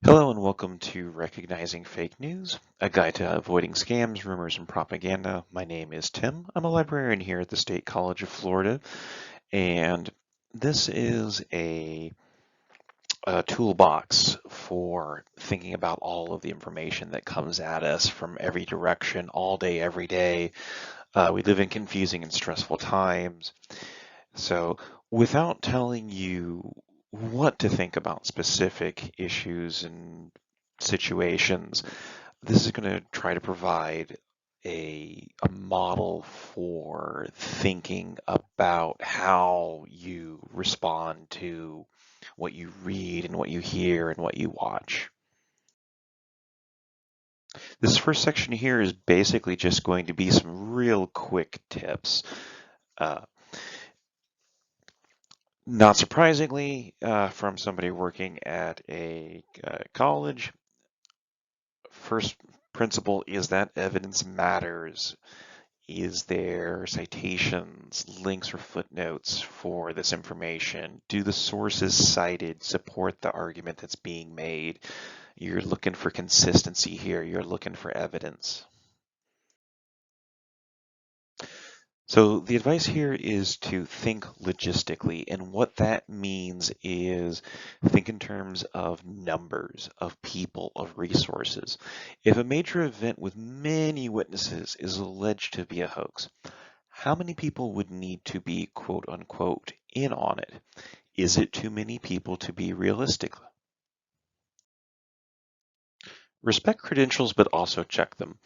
Hello and welcome to Recognizing Fake News, a guide to avoiding scams, rumors, and propaganda. My name is Tim. I'm a librarian here at the State College of Florida, and this is a toolbox for thinking about all of the information that comes at us from every direction, all day, every day. We live in confusing and stressful times. So, without telling you what to think about specific issues and situations, this is going to try to provide a model for thinking about how you respond to what you read and what you hear and what you watch. This first section here is basically just going to be some real quick tips. Uh, Not surprisingly, from somebody working at a college, first principle is that evidence matters. Is there citations, links, or footnotes for this information? Do the sources cited support the argument that's being made? You're looking for consistency here. You're looking for evidence. So the advice here is to think logistically, and what that means is think in terms of numbers, of people, of resources. If a major event with many witnesses is alleged to be a hoax, how many people would need to be quote unquote in on it? Is it too many people to be realistic? Respect credentials, but also check them.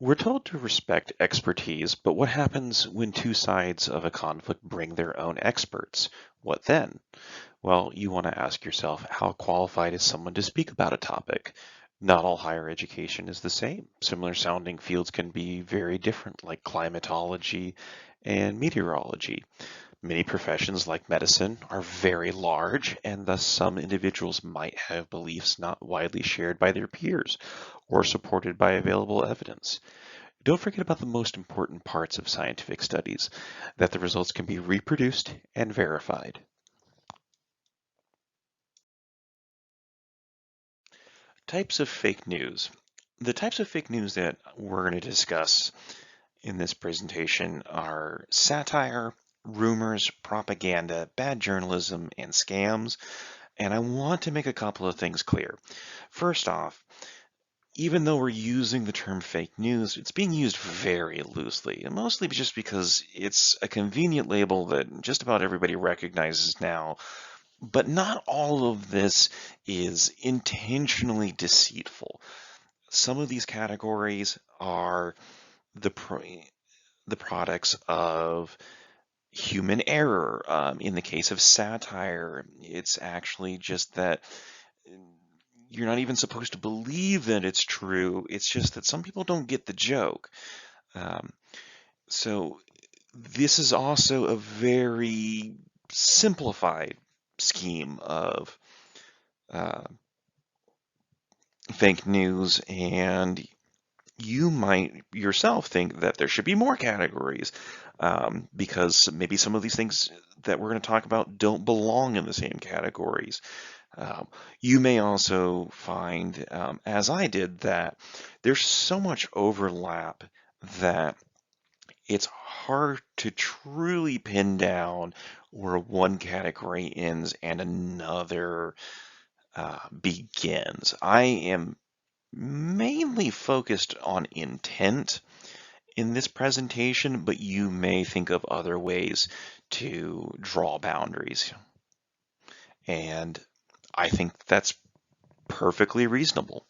We're told to respect expertise, but what happens when two sides of a conflict bring their own experts? What then? Well, you want to ask yourself, how qualified is someone to speak about a topic? Not all higher education is the same. Similar sounding fields can be very different, like climatology and meteorology. Many professions, like medicine, are very large, and thus some individuals might have beliefs not widely shared by their peers or supported by available evidence. Don't forget about the most important parts of scientific studies, that the results can be reproduced and verified. Types of fake news. The types of fake news that we're going to discuss in this presentation are satire, rumors, propaganda, bad journalism, and scams. And I want to make a couple of things clear. First off, even though we're using the term fake news, it's being used very loosely, and mostly just because it's a convenient label that just about everybody recognizes now. But not all of this is intentionally deceitful. Some of these categories are the the products of human error. In the case of satire, it's actually just that you're not even supposed to believe that it's true. It's just that some people don't get the joke. Um, so this is also a very simplified scheme of uh, fake news, and you might yourself think that there should be more categories because maybe some of these things that we're going to talk about don't belong in the same categories. Um, you may also find, as I did, that there's so much overlap that it's hard to truly pin down where one category ends and another begins. I am mainly focused on intent in this presentation, but you may think of other ways to draw boundaries. And I think that's perfectly reasonable.